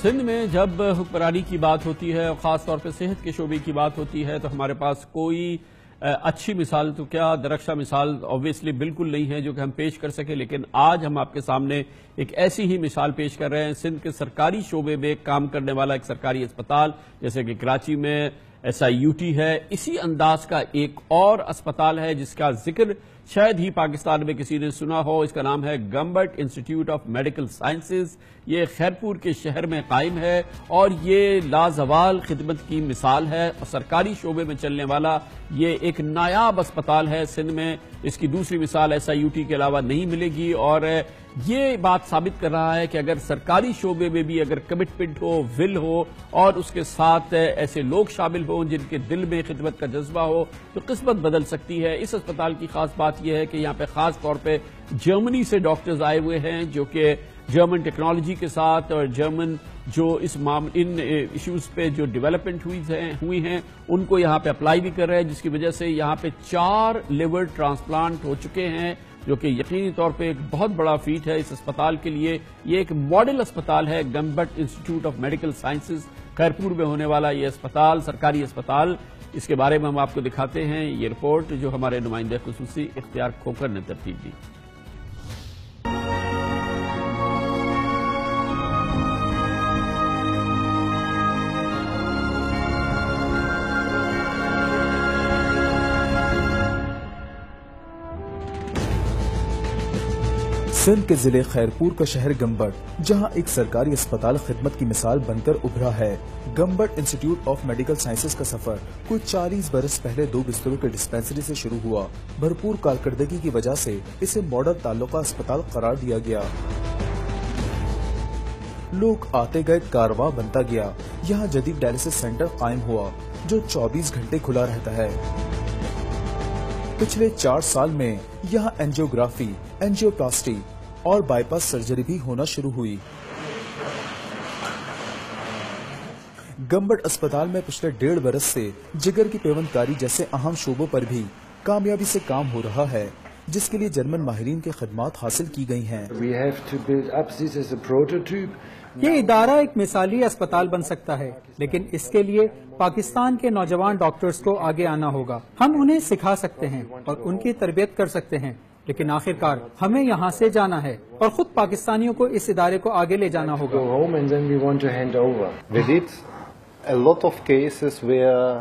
سندھ میں جب حکمرانی کی بات ہوتی ہے اور خاص طور پہ صحت کے شعبے کی بات ہوتی ہے تو ہمارے پاس کوئی اچھی مثال تو کیا درخشاں مثال obviously بالکل نہیں ہے جو کہ ہم پیش کر سکیں، لیکن آج ہم آپ کے سامنے ایک ایسی ہی مثال پیش کر رہے ہیں۔ سندھ کے سرکاری شعبے میں کام کرنے والا ایک سرکاری اسپتال جیسے کہ کراچی میں SIUT ہے، اسی انداز کا ایک اور اسپتال ہے جس کا ذکر شاید ہی پاکستان میں کسی نے سنا ہو۔ اس کا نام ہے Gambat institute of medical sciences. یہ خیرپور کے شہر میں قائم ہے اور یہ لازوال خدمت کی مثال ہے اور سرکاری شعبے میں چلنے والا یہ ایک نایاب اسپتال ہے سندھ میں۔ اس کی دوسری مثال SIUT کے علاوہ نہیں ملے گی اور یہ بات ثابت کر رہا ہے کہ اگر سرکاری شعبے میں بھی اگر کمٹمنٹ ہو، ول ہو اور اس کے ساتھ ایسے لوگ شامل ہوں جن کے دل میں خدمت کا جذبہ ہو تو قسمت بدل سکتی ہے۔ اس اسپتال کی خاص بات یہ ہے کہ یہاں پہ خاص طور پہ جرمنی سے ڈاکٹرز آئے ہوئے ہیں جو کہ جرمن ٹیکنالوجی کے ساتھ اور جرمن جو ان ایشوز پہ جو ڈیولپمنٹ ہوئی ہیں ان کو یہاں پہ اپلائی بھی کر رہے ہیں، جس کی وجہ سے یہاں پہ 4 لیور ٹرانسپلانٹ ہو چکے ہیں جو کہ یقینی طور پہ ایک بہت بڑا فیٹ ہے اس اسپتال کے لیے۔ یہ ایک ماڈل اسپتال ہے Gambat institute of medical sciences, Khairpur میں ہونے والا یہ اسپتال، سرکاری اسپتال۔ اس کے بارے میں ہم آپ کو دکھاتے ہیں یہ رپورٹ جو ہمارے نمائندہ خصوصی اختیار کھوکر نے ترتیب دی۔ سندھ کے ضلع خیرپور کا شہر گمبٹ جہاں ایک سرکاری اسپتال خدمت کی مثال بن کر ابھرا ہے۔ Gambat institute of medical sciences کا سفر کوئی 40 برس پہلے 2 بستروں کے ڈسپینسری سے شروع ہوا۔ بھرپور کارکردگی کی وجہ سے اسے ماڈل تعلقہ اسپتال قرار دیا گیا۔ لوگ آتے گئے، کارواں بنتا گیا۔ یہاں جدید ڈائلسس سینٹر قائم ہوا جو 24 گھنٹے کھلا رہتا ہے۔ پچھلے 4 سال میں یہاں اینجیوگرافی، اینجیوپلاسٹی اور بائی پاس سرجری بھی ہونا شروع ہوئی۔ گمبٹ اسپتال میں پچھلے 1.5 برس سے جگر کی پیوند کاری جیسے اہم شعبوں پر بھی کامیابی سے کام ہو رہا ہے جس کے لیے جرمن ماہرین کی خدمات حاصل کی گئی ہیں۔ یہ ادارہ ایک مثالی اسپتال بن سکتا ہے لیکن اس کے لیے پاکستان کے نوجوان ڈاکٹرز کو آگے آنا ہوگا۔ ہم انہیں سکھا سکتے ہیں اور ان کی تربیت کر سکتے ہیں لیکن آخر کار ہمیں یہاں سے جانا ہے اور خود پاکستانیوں کو اس ادارے کو آگے لے جانا ہوگا۔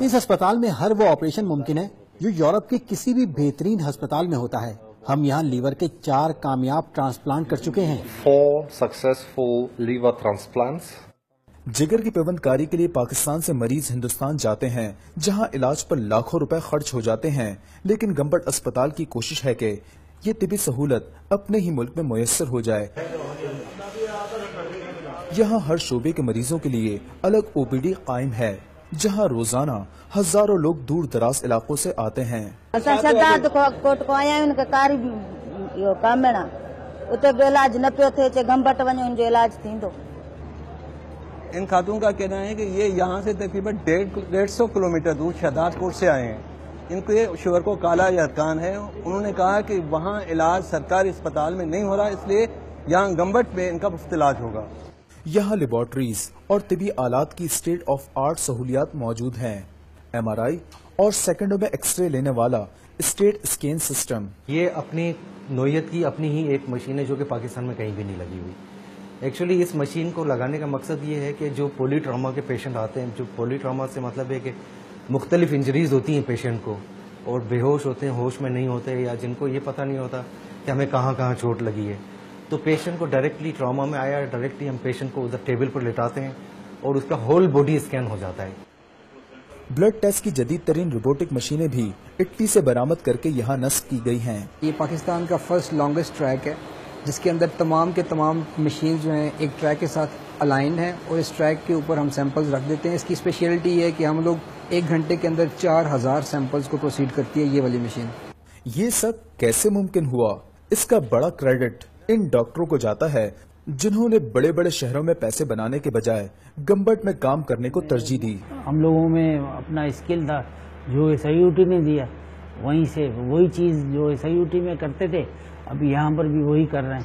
اس اسپتال میں ہر وہ آپریشن ممکن ہے جو یورپ کے کسی بھی بہترین ہسپتال میں ہوتا ہے۔ ہم یہاں لیور کے 4 کامیاب ٹرانسپلانٹ کر چکے ہیں۔ 4 successful liver transplants۔ جگر کی پیوند کاری کے لیے پاکستان سے مریض ہندوستان جاتے ہیں جہاں علاج پر لاکھوں روپے خرچ ہو جاتے ہیں، لیکن گمبٹ اسپتال کی کوشش ہے کہ یہ طبی سہولت اپنے ہی ملک میں میسر ہو جائے۔ یہاں ہر شعبے کے مریضوں کے لیے الگ OPD قائم ہے جہاں روزانہ ہزاروں لوگ دور دراز علاقوں سے آتے ہیں۔ ان خاتون کا کہنا ہے کہ یہ یہاں سے تقریباً 150 کلومیٹر دور شہداد کوٹ سے آئے ہیں۔ ان کے شوہر کو کالا یرکان ہے۔ انہوں نے کہا کہ وہاں علاج سرکاری اسپتال میں نہیں ہو رہا، اس لیے یہاں گمبٹ میں ان کا مفت علاج ہوگا۔ یہاں لیبارٹریز اور طبی آلات کی اسٹیٹ آف آرٹ سہولیات موجود ہیں۔ MRI اور سیکنڈوں میں ایکس رے لینے والا اسٹیٹ اسکین سسٹم۔ یہ اپنی نوعیت کی اپنی ہی ایک مشین ہے جو کہ پاکستان میں کہیں بھی نہیں لگی ہوئی۔ ایکچولی اس مشین کو لگانے کا مقصد یہ ہے کہ جو پولی ٹراما کے پیشنٹ آتے ہیں، جو پولی ٹراما سے مطلب ہے کہ مختلف انجریز ہوتی ہیں پیشنٹ کو اور بے ہوش ہوتے ہیں، ہوش میں نہیں ہوتے یا جن کو یہ پتہ نہیں ہوتا کہ ہمیں کہاں کہاں چوٹ لگی ہے، تو پیشنٹ کو ڈائریکٹلی ٹراما میں آیا، ڈائریکٹلی ہم پیشنٹ کو ادھر ٹیبل پر لٹاتے ہیں اور اس کا ہول باڈی اسکین ہو جاتا ہے۔ بلڈ ٹیسٹ کی جدید ترین روبوٹک مشینیں بھی اٹلی سے برآمد کر کے یہاں نصب کی گئی ہیں۔ یہ پاکستان کا فرسٹ لانگسٹ ٹریک ہے جس کے اندر تمام کے تمام مشین جو ہیں ایک ٹریک کے ساتھ الائنڈ ہیں اور اس ٹریک کے اوپر ہم سیمپلز رکھ دیتے ہیں۔ اس کی اسپیشلٹی یہ ہے کہ ہم لوگ 1 گھنٹے کے اندر 4000 سیمپلز کو پروسیڈ کرتی ہے یہ والی مشین۔ یہ سب کیسے ممکن ہوا؟ اس کا بڑا کریڈٹ ان ڈاکٹروں کو جاتا ہے جنہوں نے بڑے بڑے شہروں میں پیسے بنانے کے بجائے گمبٹ میں کام کرنے کو ترجیح دی۔ ہم لوگوں میں اپنا اسکل تھا جو SIUT نے دیا، وہیں سے وہی چیز جو SIUT میں کرتے تھے اب یہاں پر بھی وہی کر رہے ہیں.